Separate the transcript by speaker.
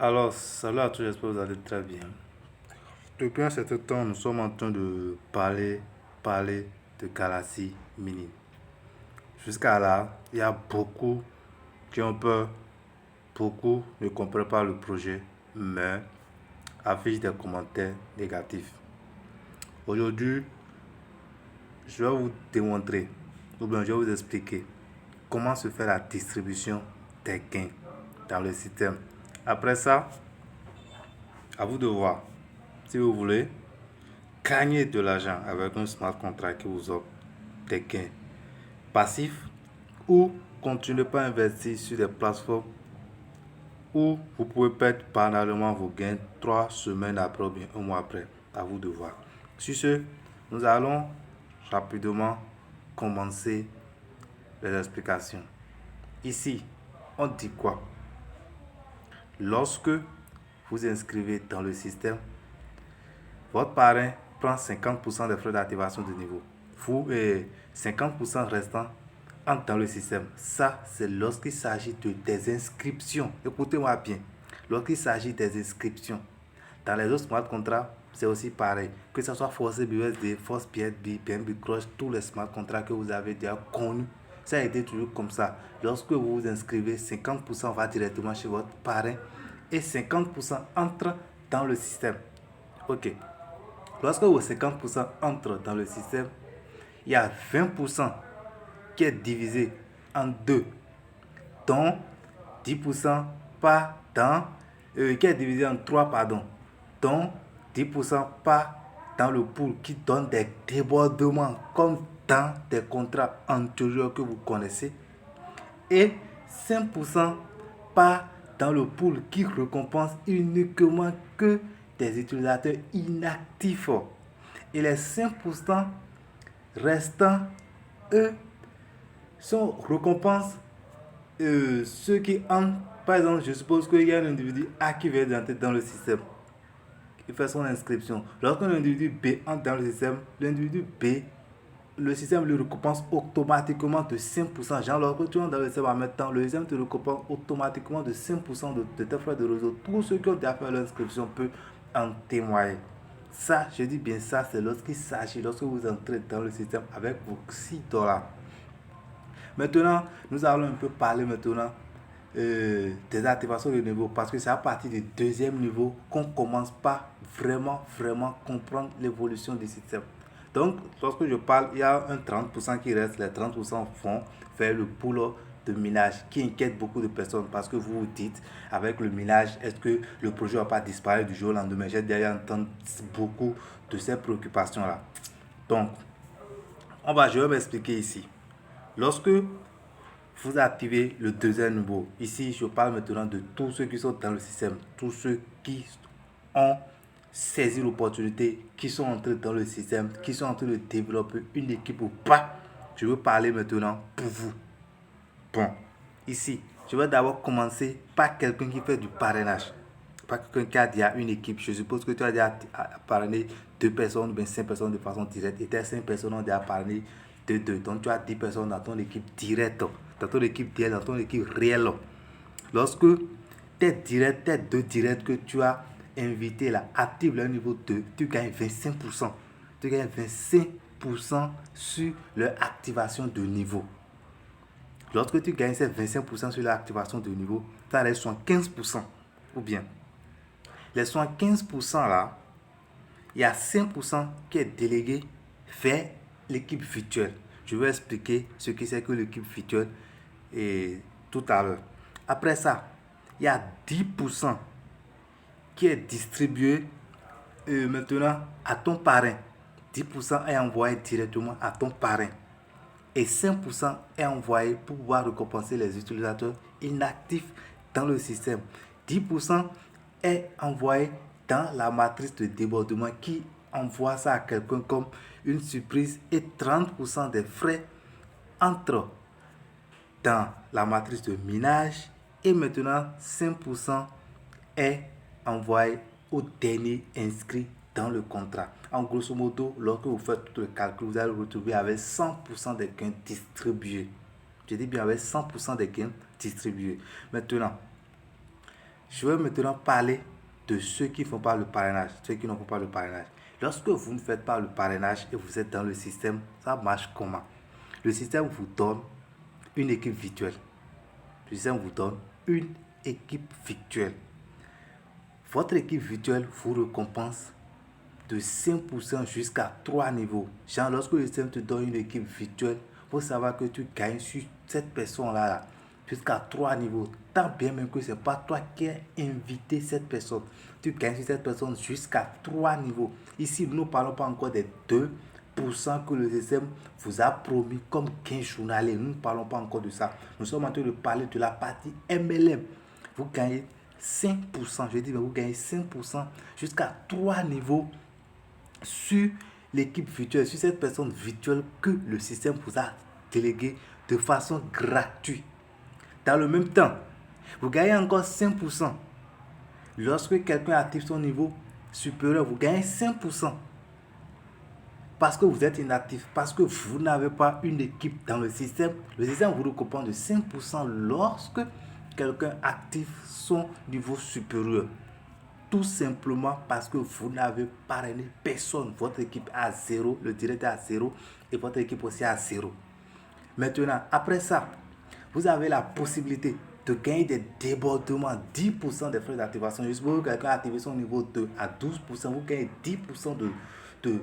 Speaker 1: Alors, salut à tous, j'espère que vous allez très bien. Depuis un certain temps, nous sommes en train de parler de Galaxy Mini. Jusqu'à là, il y a beaucoup qui ont peur, beaucoup ne comprennent pas le projet, mais affichent des commentaires négatifs. Aujourd'hui, je vais vous démontrer, ou bien je vais vous expliquer comment se fait la distribution des gains dans le système. Après ça, à vous de voir. Si vous voulez, gagner de l'argent avec un smart contract qui vous offre des gains passifs ou continuez pas à investir sur des plateformes où vous pouvez perdre banalement vos gains 3 semaines après ou bien un mois après. À vous de voir. Sur ce, nous allons rapidement commencer les explications. Ici, on dit quoi? Lorsque vous inscrivez dans le système, votre parrain prend 50% des frais d'activation de niveau. Vous et 50% restants entrent dans le système. Ça, c'est lorsqu'il s'agit de des inscriptions. Écoutez-moi bien. Lorsqu'il s'agit des inscriptions. Dans les autres smart contracts, c'est aussi pareil. Que ce soit Force BUSD, Force BNB, BNB Crush, tous les smart contracts que vous avez déjà connus, ça a été toujours comme ça. Lorsque vous vous inscrivez, 50% va directement chez votre parrain et 50% entre dans le système. Ok. Lorsque vos 50% entrent dans le système, il y a 20% qui est divisé en deux, dont 10% pas dans, qui est divisé en trois, pardon, dont 10% pas dans le pool qui donne des débordements comme dans des contrats antérieurs que vous connaissez, et 5% pas dans le pool qui récompense uniquement que des utilisateurs inactifs. Et les 5% restants, eux, sont récompenses ceux qui entrent. Par exemple, je suppose qu'il y a un individu A qui vient d'entrer dans le système. Il fait son inscription. Lorsqu'un individu B entre dans le système, l'individu B, le système lui récompense automatiquement de 5%. Genre, lorsque tu entres dans le système en même temps, le système te récompense automatiquement de 5% de tes frais de réseau. Tous ceux qui ont déjà fait l'inscription peuvent en témoigner. Ça, je dis bien ça, c'est lorsqu'il s'agit, lorsque vous entrez dans le système avec vos 6 dollars. Maintenant, nous allons un peu parler maintenant des activations de niveau parce que c'est à partir du deuxième niveau qu'on commence par vraiment comprendre l'évolution du système. Donc, lorsque je parle, il y a un 30% qui reste, les 30% vont faire le boulot de minage qui inquiète beaucoup de personnes parce que vous vous dites, avec le minage, est-ce que le projet ne va pas disparaître du jour au lendemain? J'ai déjà entendu beaucoup de ces préoccupations-là. Donc, je vais m'expliquer ici. Lorsque vous activez le deuxième niveau, ici je parle maintenant de tous ceux qui sont dans le système, tous ceux qui ont saisi l'opportunité, qui sont entrés dans le système, qui sont en train de développer une équipe ou pas. Je veux parler maintenant pour vous. Bon, ici, je vais d'abord commencer par quelqu'un qui fait du parrainage. Pas quelqu'un qui a déjà une équipe. Je suppose que tu as déjà parrainé 2 personnes, bien 5 personnes de façon directe. Et tes 5 personnes ont déjà parrainé deux. Donc tu as 10 personnes dans ton équipe directe, dans ton équipe directe, dans ton équipe réelle. Lorsque tes directs, tes 2 directs que tu as invités là, activent le niveau 2, tu gagnes 25%. Tu gagnes 25% sur leur activation de niveau. Lorsque tu gagnes ces 25% sur l'activation de niveau, tu as les 75%. Ou bien, les 75% là, il y a 5% qui est délégué vers l'équipe virtuelle. Je vais expliquer ce que c'est que l'équipe virtuelle et tout à l'heure. Après ça, il y a 10% qui est distribué maintenant à ton parrain. 10% est envoyé directement à ton parrain. Et 5% est envoyé pour pouvoir récompenser les utilisateurs inactifs dans le système. 10% est envoyé dans la matrice de débordement qui envoie ça à quelqu'un comme une surprise et 30% des frais entrent dans la matrice de minage et maintenant 5% est envoyé au dernier inscrit dans le contrat. En grosso modo, lorsque vous faites tout le calcul, vous allez vous retrouver avec 100% des gains distribués. Je dis bien avec 100% des gains distribués. Maintenant, Je vais maintenant parler de ceux qui ne font pas le parrainage, ceux qui ne font pas le parrainage. Lorsque vous ne faites pas le parrainage et vous êtes dans le système, ça marche comment? Le système vous donne une équipe virtuelle. Le système vous donne une équipe virtuelle. Votre équipe virtuelle vous récompense de 5% jusqu'à 3 niveaux. Genre, lorsque le système te donne une équipe virtuelle, il faut savoir que tu gagnes sur cette personne-là jusqu'à 3 niveaux. Tant bien même que ce n'est pas toi qui as invité cette personne. Tu gagnes sur cette personne jusqu'à 3 niveaux. Ici, nous ne parlons pas encore des 2% que le système vous a promis comme gain journalier. Nous ne parlons pas encore de ça. Nous sommes en train de parler de la partie MLM. Vous gagnez 5%. Je dis, mais vous gagnez 5% jusqu'à 3 niveaux sur l'équipe virtuelle, sur cette personne virtuelle que le système vous a délégué de façon gratuite. Dans le même temps, vous gagnez encore 5%. Lorsque quelqu'un active son niveau supérieur, vous gagnez 5%. Parce que vous êtes inactif, parce que vous n'avez pas une équipe dans le système vous récompense de 5% lorsque quelqu'un active son niveau supérieur. Tout simplement parce que vous n'avez parrainé personne. Votre équipe est à 0, le directeur est à 0 et votre équipe aussi à 0. Maintenant, après ça, vous avez la possibilité de gagner des débordements, 10% des frais d'activation. Juste pour quelqu'un a activé son niveau 2 à 12%, vous gagnez 10% de